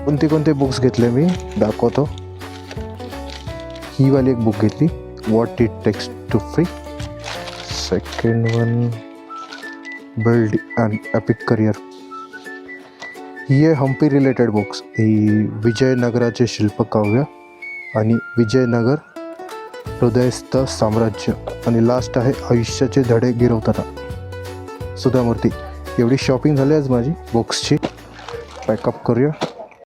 कोणते कोणते बुक्स घेतले मी दाखवतो. ही वाली एक बुक घेतली, what it takes to free. Second one, build an epic career. ही आहे हम्पी रिलेटेड बुक्स. ही विजयनगराचे शिल्पकाव्य आणि विजयनगर हृदयस्थ साम्राज्य. आणि लास्ट आहे आयुष्याचे धडे गिरवताना, सुधा मूर्ती. एवढी शॉपिंग झाली आज माझी बुक्सची. पॅकअप करूया.